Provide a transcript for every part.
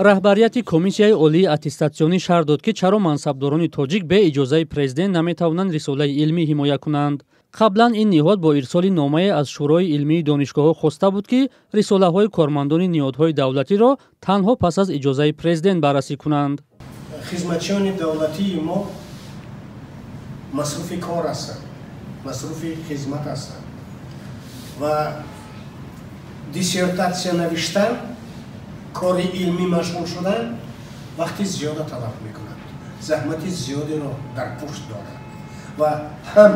раҳбарияти комиссияи олии аттестатсионӣ шаҳр дод, ки чаро мансабдорони тоҷик бе иҷозаи президент наметавонанд рисолаи илмӣ ҳимоя кунанд. қаблан ин ниҳод бо ирсоли номае аз шӯрои илмии донишгоҳҳо хоста буд, ки рисолаҳои кормандони ниҳодҳои давлатиро танҳо пас аз иҷозаи президент баррасӣ кунанд. хизматчиёни давлатии мо масруфи кор ҳастанд, масруфи хизмат ҳастанд ва диссертатсия навиштан, кори илмӣ машғул шудан вақти зиёда талаб мекунад, заҳмати зиёдеро дар пушт дорад ва ҳам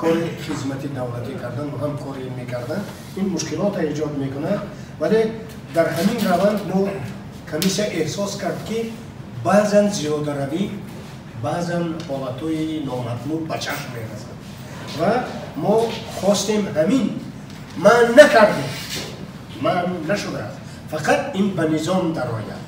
кори хизмати давлатӣ кардан ва ҳам кори илмӣ кардан ин мушкилота эҷод мекунад. вале дар ҳамин раванд мо комиссия эҳсос кард, ки баъзан зиёдаравӣ, баъзан ҳолатҳои номатлуб ба чашм мерасад ва мо хостем ҳамин маън накардем, маън нашудааст, фақат ин ба низом дарояд.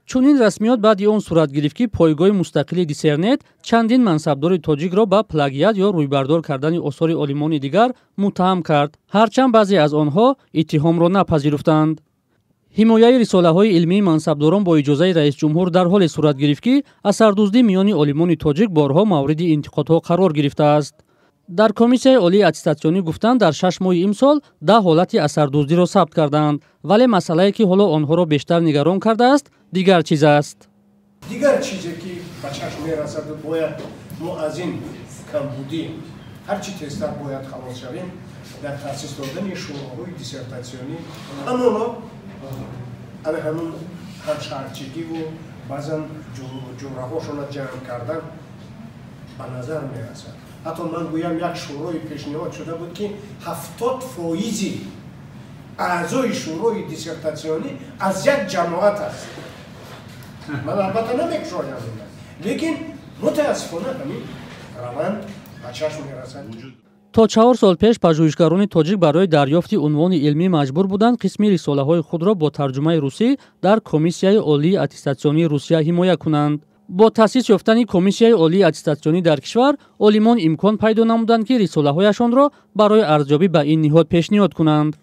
чунин расмиёт баъди он сурат гирифт, ки пойгоҳи мустақили Дисернет чандин мансабдори тоҷикро ба плагиат ё рӯйбардор кардани осори олимони дигар муттаҳам кард, ҳарчанд баъзе аз онҳо иттиҳомро напазируфтанд. ҳимояи рисолаҳои илмии мансабдорон бо иҷозаи раисҷумҳур дар ҳоле сурат гирифт, ки асардуздӣ миёни олимони тоҷик борҳо мавриди интиқодҳо қарор гирифтааст. дар комиссияи олии аттестатсионӣ гуфтанд, дар 6 моҳи имсол 10 ҳолати асардуздиро сабт карданд, вале масъалае, ки ҳоло онҳоро бештар нигарон кардааст, дигар чиз аст. дигар чизе, ки ба чашм мерасад, бояд мо аз ин камбудӣ ҳарчи тезтар бояд халос шавем дар таъсис додани шӯроҳои диссертатсионӣ. ҳамоно ана ҳамун ҳамшаҳрчигиву баъзан ҷураҳошона ҷамъ кардан ба назар мерасад. ҳатто ман гӯям як шӯрои пешниҳод шуда буд, ки 70% аъзои шӯрои диссертатсионӣ аз як ҷамоат аст. ман албатта намекушоям, лекин мутаассифона ҳамин раванд ба чашм мерасад. то 4 сол пеш пажӯҳишгарони тоҷик барои дарёфти унвони илмӣ маҷбур буданд қисми рисолаҳои худро бо тарҷумаи русӣ дар комиссияи олии аттестатсионии Русия ҳимоя кунанд. бо таъсис ёфтани комиссияи олии аттестатсионӣ дар кишвар, олимон имкон пайдо намуданд, ки рисолаҳояшонро барои арзёбӣ ба ин ниҳод пешниҳод кунанд.